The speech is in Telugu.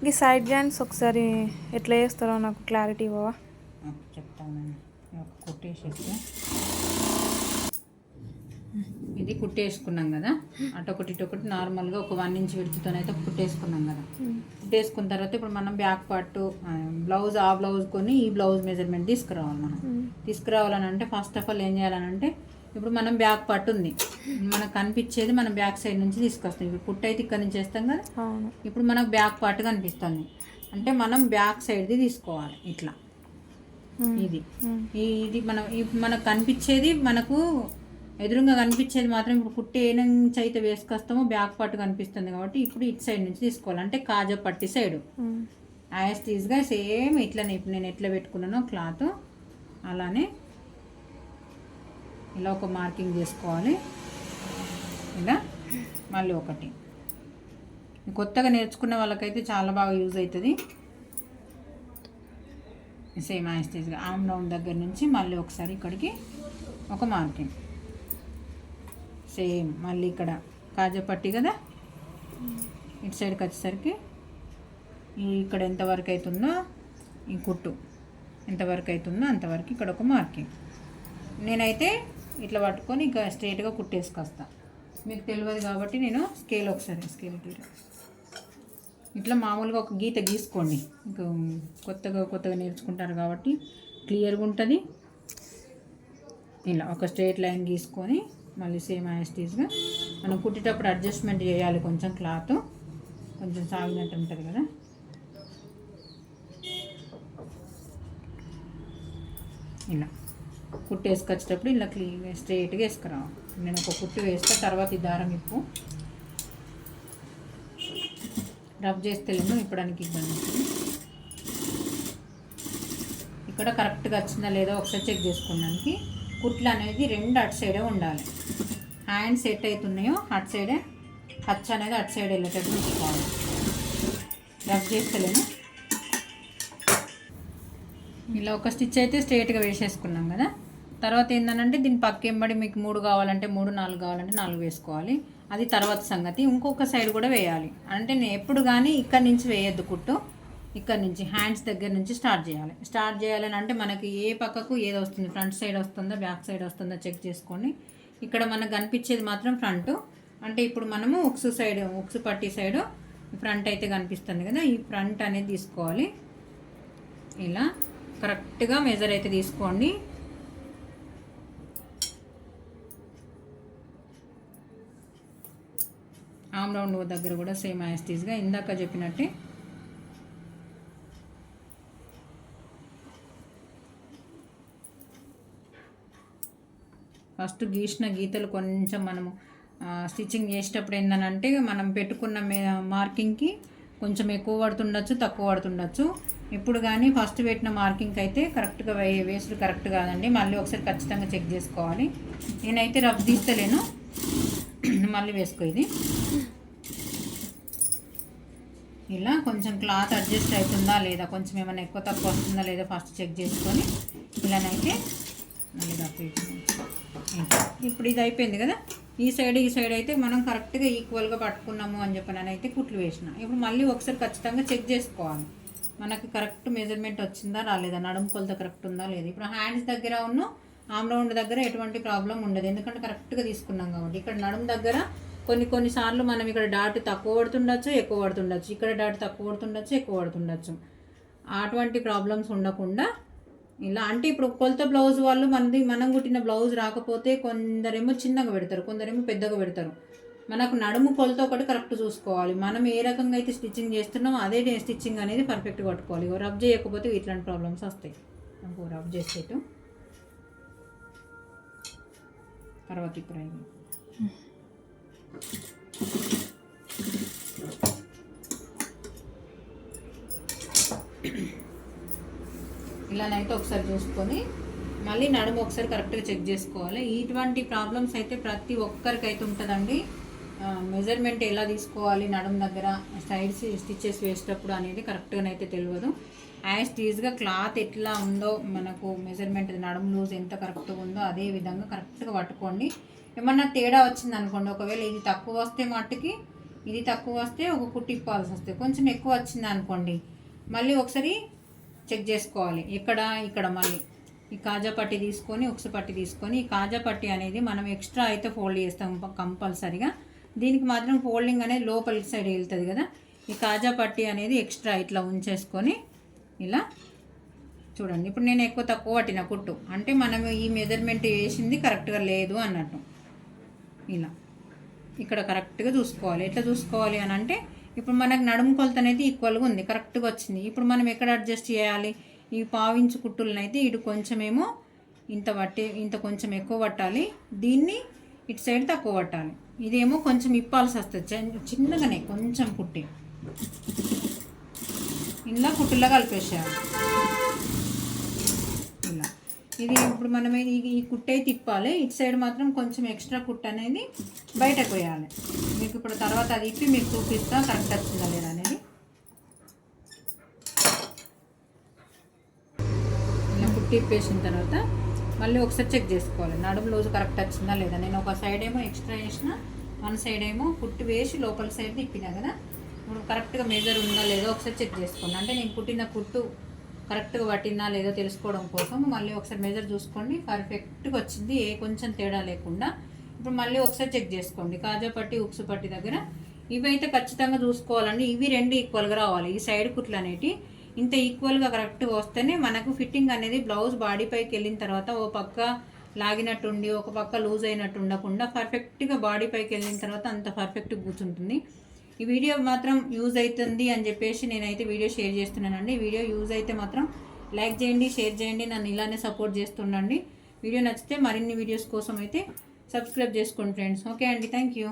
ఈ సైడ్ జాయింట్స్ ఒకసారి ఎట్లా చేస్తారో నాకు క్లారిటీ ఇవ్వవా? చెప్తాను. కుట్టేసేస్తే ఇది కుట్టేసుకున్నాం కదా, అటొకటి ఇటొకటి నార్మల్గా ఒక 1 ఇంచ్ విడుతుతోనైతే కుట్టేసుకున్నాం కదా. కుట్టేసుకున్న తర్వాత ఇప్పుడు మనం బ్యాక్ పార్ట్ బ్లౌజ్ ఆ బ్లౌజ్ కొని ఈ బ్లౌజ్ మెజర్మెంట్ తీసుకురావాలి. మనం తీసుకురావాలని అంటే ఫస్ట్ ఆఫ్ ఆల్ ఏం చేయాలనంటే, ఇప్పుడు మనం బ్యాక్ పార్ట్ ఉంది, మనకు కనిపించేది మనం బ్యాక్ సైడ్ నుంచి తీసుకొస్తాం. ఇప్పుడు కుట్టు అయితే ఇక్కడ నుంచి వేస్తాం కదా, ఇప్పుడు మనకు బ్యాక్ పార్ట్ కనిపిస్తుంది అంటే మనం బ్యాక్ సైడ్ది తీసుకోవాలి. ఇట్లా ఇది మనకు కనిపించేది, మనకు ఎదురుగా కనిపించేది మాత్రం ఇప్పుడు కుట్టి ఏ నుంచి అయితే వేసుకొస్తామో బ్యాక్ పార్ట్ కనిపిస్తుంది కాబట్టి ఇప్పుడు ఇటు సైడ్ నుంచి తీసుకోవాలి. అంటే కాజా పట్టి సైడు యాస్టీస్గా సేమ్ ఇట్లనే ఇప్పుడు నేను ఎట్లా పెట్టుకున్నానో క్లాత్ అలానే ఇలా ఒక మార్కింగ్ చేసుకోవాలి. ఇలా మళ్ళీ ఒకటి కొత్తగా నేర్చుకున్న వాళ్ళకైతే చాలా బాగా యూజ్ అవుతుంది. సేమ్ యాస్టీస్గా ఆమ్ రౌండ్ దగ్గర నుంచి మళ్ళీ ఒకసారి ఇక్కడికి ఒక మార్కింగ్, సేమ్ మళ్ళీ ఇక్కడ కాజా పట్టి కదా, ఇటు సైడ్కి వచ్చేసరికి ఇక్కడ ఎంతవరకు అవుతుందో ఈ కుట్టు ఎంతవరకు అవుతుందో అంతవరకు ఇక్కడ ఒక మార్కింగ్. నేనైతే ఇట్లా పట్టుకొని ఇంకా స్ట్రైట్గా కుట్టేసుకొస్తా. మీకు తెలియదు కాబట్టి నేను ఒకసారి స్కేల్ ఇట్లా మామూలుగా ఒక గీత గీసుకోండి. ఇంకా కొత్తగా నేర్చుకుంటారు కాబట్టి క్లియర్గా ఉంటుంది. ఇలా ఒక స్ట్రైట్ లైన్ గీసుకొని మళ్ళీ సేమ్ యాస్టీస్గా మనం కుట్టేటప్పుడు అడ్జస్ట్మెంట్ చేయాలి. కొంచెం క్లాత్ కొంచెం సాగినట్టు ఉంటుంది కదా, ఇలా కుట్టేసుకొచ్చేటప్పుడు ఇలా స్ట్రైట్గా వేసుకురావాలి. నేను ఒక కుట్టు వేస్తే తర్వాత ఈ దారం ఇప్పు రబ్ చేస్తేలేమో ఇప్పడానికి ఇబ్బంది. ఇక్కడ కరెక్ట్గా వచ్చిందా లేదా ఒకసారి చెక్ చేసుకోవడానికి కుట్లు అనేది 2 అటు సైడే ఉండాలి. హ్యాండ్స్ ఎట్ అవుతున్నాయో అటు సైడే, ఖర్చు అనేది అటు సైడ్ వెళ్ళేటట్టు చూసుకోవాలి. రబ్ చేస్తలేము. ఇలా ఒక స్టిచ్ అయితే స్ట్రైట్గా వేసేసుకున్నాం కదా. తర్వాత ఏంటంటే దీని పక్కెంబడి మీకు 3 కావాలంటే 3, 4 కావాలంటే 4 వేసుకోవాలి. అది తర్వాత సంగతి. ఇంకొక సైడ్ కూడా వేయాలి. అంటే నేను ఎప్పుడు కానీ ఇక్కడ నుంచి వేయొద్దు కుట్టు, ఇక్కడ నుంచి హ్యాండ్స్ దగ్గర నుంచి స్టార్ట్ చేయాలని అంటే మనకి ఏ పక్కకు ఏది వస్తుంది, ఫ్రంట్ సైడ్ వస్తుందా బ్యాక్ సైడ్ వస్తుందా చెక్ చేసుకోండి. ఇక్కడ మనకు కనిపించేది మాత్రం ఫ్రంట్. అంటే ఇప్పుడు మనము ఉక్స్ పట్టి సైడు ఫ్రంట్ అయితే కనిపిస్తుంది కదా, ఈ ఫ్రంట్ అనేది తీసుకోవాలి. ఇలా కరెక్ట్గా మెజర్ అయితే తీసుకోండి. ఆమ్ రౌండ్ దగ్గర కూడా సేమ్ యాస్టీస్గా ఇందాక చెప్పినట్టే ఫస్ట్ గీసిన గీతలు కొంచెం మనము స్టిచ్చింగ్ చేసేటప్పుడు ఏంటంటే మనం పెట్టుకున్న మార్కింగ్కి కొంచెం ఎక్కువ పడుతుండొచ్చు, తక్కువ పడుతుండొచ్చు. ఇప్పుడు కానీ ఫస్ట్ పెట్టిన మార్కింగ్కి అయితే కరెక్ట్గా వేసుడు కరెక్ట్ కాదండి. మళ్ళీ ఒకసారి ఖచ్చితంగా చెక్ చేసుకోవాలి. నేనైతే రఫ్ తీస్తలేను, మళ్ళీ వేసుకో. ఇది ఇలా కొంచెం క్లాత్ అడ్జస్ట్ అవుతుందా లేదా, కొంచెం ఏమైనా ఎక్కువ తక్కువ వస్తుందా లేదా ఫస్ట్ చెక్ చేసుకొని ఇలానైతే మళ్ళీ ఇప్పుడు ఇది అయిపోయింది కదా. ఈ సైడ్ అయితే మనం కరెక్ట్గా ఈక్వల్గా పట్టుకున్నాము అని చెప్పినైతే కుట్లు వేసిన. ఇప్పుడు మళ్ళీ ఒకసారి ఖచ్చితంగా చెక్ చేసుకోవాలి మనకి కరెక్ట్ మెజర్మెంట్ వచ్చిందా రాలేదా, నడుము కొలత కరెక్ట్ ఉందా లేదా. ఇప్పుడు హ్యాండ్స్ దగ్గర ఉన్న ఆమ్ రౌండ్ దగ్గర ఎటువంటి ప్రాబ్లం ఉండదు, ఎందుకంటే కరెక్ట్గా తీసుకున్నాం కాబట్టి. ఇక్కడ నడుము దగ్గర కొన్నిసార్లు మనం ఇక్కడ డాట్ తక్కువ పడుతుండొచ్చు, ఎక్కువ పడుతుండొచ్చు, ఇక్కడ డాట్ తక్కువ పడుతుండొచ్చు, ఎక్కువ పడుతుండొచ్చు. అటువంటి ప్రాబ్లమ్స్ ఉండకుండా ఇలా అంటే ఇప్పుడు కొలత బ్లౌజ్ వాళ్ళు మనం కుట్టిన బ్లౌజ్ రాకపోతే కొందరేమో చిన్నగా పెడతారు, కొందరేమో పెద్దగా పెడతారు. మనకు నడుము కొలత ఒకటి కరెక్ట్ చూసుకోవాలి. మనం ఏ రకంగా అయితే స్టిచ్చింగ్ చేస్తున్నామో అదే స్టిచ్చింగ్ అనేది పర్ఫెక్ట్గా పట్టుకోవాలి. రబ్ చేయకపోతే ఇట్లాంటి ప్రాబ్లమ్స్ వస్తాయి. రబ్ చేసేటు తర్వాత ఇప్పుడు ఇలానైతే ఒకసారి చూసుకొని మళ్ళీ నడుము ఒకసారి కరెక్ట్గా చెక్ చేసుకోవాలి. ఇటువంటి ప్రాబ్లమ్స్ అయితే ప్రతి ఒక్కరికైతే ఉంటుందండి. మెజర్మెంట్ ఎలా తీసుకోవాలి నడుము దగ్గర సైడ్స్ స్టిచ్చెస్ వేసేటప్పుడు అనేది కరెక్ట్గానైతే తెలియదు. యాజ్ టీజ్గా క్లాత్ ఎట్లా ఉందో మనకు మెజర్మెంట్ నడుము లూజ్ ఎంత కరెక్ట్గా ఉందో అదే విధంగా కరెక్ట్గా పట్టుకోండి. ఏమన్నా తేడా వచ్చింది అనుకోండి, ఒకవేళ ఇది తక్కువ వస్తే మట్టుకి ఇది తక్కువ వస్తే ఒక కుట్టు ఇప్పాల్సి వస్తుంది. కొంచెం ఎక్కువ వచ్చింది అనుకోండి మళ్ళీ ఒకసారి చెక్ చేసుకోవాలి. ఇక్కడ మళ్ళీ ఈ కాజా పట్టి తీసుకొని ఉక్సు పట్టి తీసుకొని, ఈ కాజా పట్టి అనేది మనం ఎక్స్ట్రా అయితే ఫోల్డ్ చేస్తాం కంపల్సరిగా. దీనికి మాత్రం ఫోల్డింగ్ అనేది లోపలి సైడ్ వెళ్తుంది కదా. ఈ కాజా పట్టి అనేది ఎక్స్ట్రా ఇట్లా ఉంచేసుకొని ఇలా చూడండి. ఇప్పుడు నేను ఎక్కువ తక్కువ పట్టిన కుట్టు అంటే మనం ఈ మెజర్మెంట్ వేసింది కరెక్ట్గా లేదు అన్నట్టు. ఇలా ఇక్కడ కరెక్ట్గా చూసుకోవాలి. ఎట్లా చూసుకోవాలి అని అంటే ఇప్పుడు మనకు నడుము కొలత అనేది ఈక్వల్గా ఉంది, కరెక్ట్గా వచ్చింది. ఇప్పుడు మనం ఎక్కడ అడ్జస్ట్ చేయాలి? ఈ పావించు కుట్టులను అయితే ఇటు కొంచెమేమో ఇంత కొంచెం ఎక్కువ పట్టాలి, దీన్ని ఇటు సైడ్ తక్కువ పట్టాలి. ఇదేమో కొంచెం ఇప్పాల్సి వస్తుంది చిన్నగానే కొంచెం కుట్టి ఇలా కుట్టులా కలిపేసేయాలి. ఇలా ఇది ఇప్పుడు మనం ఈ కుట్టు అయితే తిప్పాలి, ఇటు సైడ్ మాత్రం కొంచెం ఎక్స్ట్రా కుట్టు అనేది బయటకు పోయాలి. మీకు ఇప్పుడు తర్వాత అది ఇప్పి మీకు చూపిస్తా కరెక్ట్ వచ్చిందా లేదా అనేది. ఇలా కుట్టి ఇప్పేసిన తర్వాత మళ్ళీ ఒకసారి చెక్ చేసుకోవాలి నడుము రోజు కరెక్ట్ వచ్చిందా లేదా. నేను ఒక సైడ్ ఏమో ఎక్స్ట్రా వేసిన, వన్ సైడ్ ఏమో కుట్టి వేసి లోపల సైడ్ తిప్పినా కదా. ఇప్పుడు కరెక్ట్గా మెజర్ ఉందా లేదో ఒకసారి చెక్ చేసుకోండి. అంటే నేను కుట్టిన కుట్టు కరెక్ట్గా పట్టినా లేదో తెలుసుకోవడం కోసం మళ్ళీ ఒకసారి మెజర్ చూసుకోండి. పర్ఫెక్ట్గా వచ్చింది, ఏ కొంచెం తేడా లేకుండా. ఇప్పుడు మళ్ళీ ఒకసారి చెక్ చేసుకోండి కాజా పట్టి ఉక్సు పట్టి దగ్గర. ఇవైతే ఖచ్చితంగా చూసుకోవాలండి, ఇవి రెండు ఈక్వల్గా రావాలి. ఈ సైడ్ కుట్లు అనేవి ఇంత ఈక్వల్గా కరెక్ట్గా వస్తేనే మనకు ఫిట్టింగ్ అనేది బ్లౌజ్ బాడీ పైకి వెళ్ళిన తర్వాత ఓ పక్క లాగినట్టుండి ఒక పక్క లూజ్ అయినట్టు ఉండకుండా పర్ఫెక్ట్గా బాడీ పైకి వెళ్ళిన తర్వాత అంత పర్ఫెక్ట్గా కూర్చుంటుంది. ఈ వీడియో మాత్రం యూజ్ అవుతుంది అని చెప్పేసి నేనైతే వీడియో షేర్ చేస్తున్నానండి. వీడియో యూజ్ అయితే మాత్రం లైక్ చేయండి, షేర్ చేయండి, నన్ను ఇలానే సపోర్ట్ చేస్తుండండి. వీడియో నచ్చితే మరిన్ని వీడియోస్ కోసం అయితే సబ్స్క్రైబ్ చేసుకోండి ఫ్రెండ్స్. ఓకే అండి, థ్యాంక్ యూ.